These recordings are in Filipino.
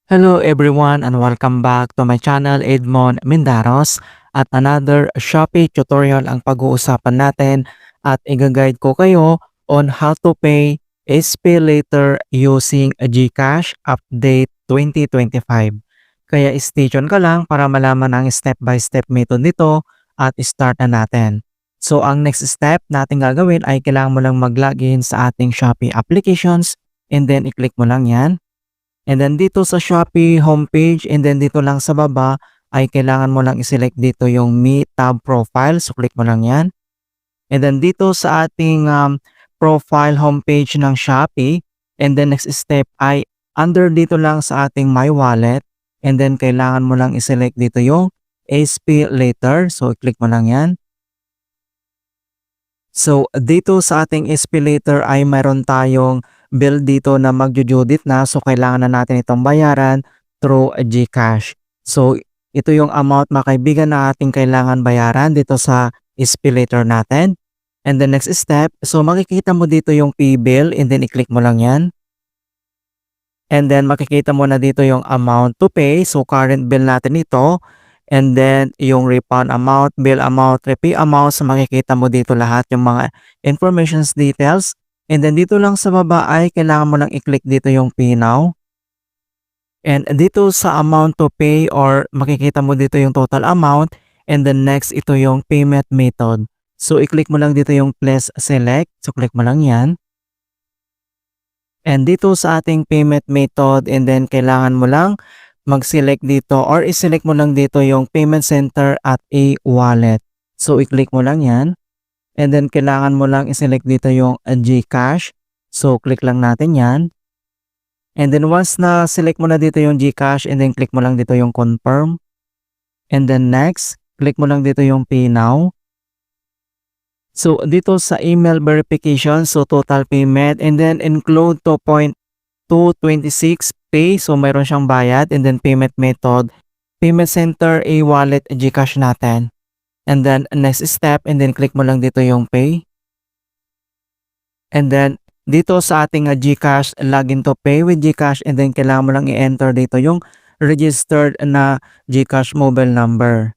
Hello everyone and welcome back to my channel Edmond Mindaros at another Shopee tutorial ang pag-uusapan natin at i-guide ko kayo on how to pay SPay later using GCash Update 2025. Kaya stay tuned ka lang para malaman ang step-by-step method nito at start na natin. So ang next step natin gagawin ay kailangan mo lang mag-login sa ating Shopee applications and then i-click mo lang yan. And then dito sa Shopee homepage and then dito lang sa baba ay kailangan mo lang i-select dito yung Me Tab Profile. So click mo lang yan. And then dito sa ating profile homepage ng Shopee and then next step ay under dito lang sa ating My Wallet and then kailangan mo lang i-select dito yung SPay Later. So click mo lang yan. So dito sa ating SPay Later ay mayroon tayong bill dito na magjo-due na, so kailangan na natin itong bayaran through GCash. So ito yung amount mga kaibigan na ating kailangan bayaran dito sa SPay Later natin. And the next step, so makikita mo dito yung pay bill and then i-click mo lang yan. And then makikita mo na dito yung amount to pay, so current bill natin ito. And then yung refund amount, bill amount, repay amount, so makikita mo dito lahat yung mga informations details. And then dito lang sa baba ay kailangan mo lang i-click dito yung Pay Now. And dito sa amount to pay or makikita mo dito yung total amount. And then next ito yung payment method. So i-click mo lang dito yung Please Select. So click mo lang yan. And dito sa ating payment method and then kailangan mo lang mag-select dito or i-select mo lang dito yung payment center at e-wallet. So i-click mo lang yan. And then kailangan mo lang i-select dito yung GCash. So click lang natin yan. And then once na select mo na dito yung GCash and then click mo lang dito yung confirm. And then next, click mo lang dito yung Pay Now. So dito sa email verification, so total payment and then include 2.226 pay. So mayroon siyang bayad and then payment method, payment center, e-wallet, GCash natin. And then next step and then click mo lang dito yung pay. And then dito sa ating GCash, login to pay with GCash and then kailangan mo lang i-enter dito yung registered na GCash mobile number.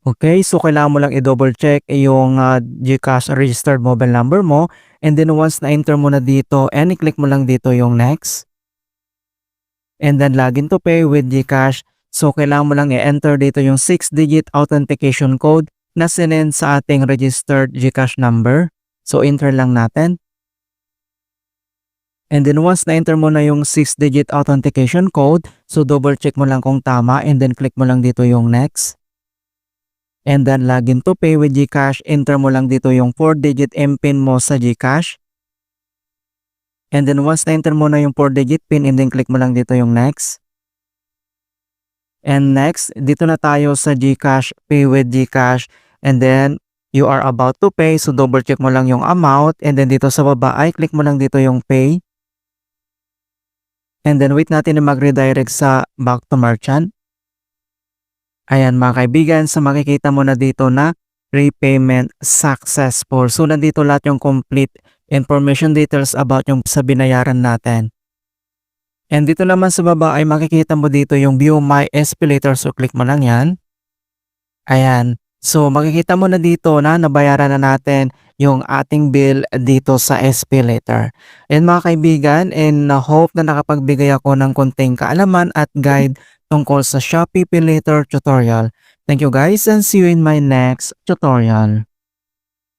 Okay, so kailangan mo lang i-double check yung GCash registered mobile number mo and then once na-enter mo na dito and i-click mo lang dito yung next. And then login to pay with GCash. So, kailangan mo lang i-enter dito yung 6-digit authentication code na sinend sa ating registered GCash number. So, enter lang natin. And then once na-enter mo na yung 6-digit authentication code, so double check mo lang kung tama and then click mo lang dito yung next. And then login to pay with GCash, enter mo lang dito yung 4-digit MPIN mo sa GCash. And then once na-enter mo na yung 4-digit PIN and then click mo lang dito yung next. And next, dito na tayo sa GCash, pay with GCash. And then, you are about to pay. So, double check mo lang yung amount. And then, dito sa baba ay click mo lang dito yung pay. And then, wait natin na mag-redirect sa back to merchant. Ayan mga kaibigan, so makikita mo na dito na repayment successful. So, nandito lahat yung complete information details about yung sa binayaran natin. And dito naman sa baba ay makikita mo dito yung View My SPay Later. So click mo lang yan. Ayan. So makikita mo na dito na nabayaran na natin yung ating bill dito sa SPay Later. And mga kaibigan, and hope na nakapagbigay ako ng konting kaalaman at guide tungkol sa Shopee Pay Later tutorial. Thank you guys and see you in my next tutorial.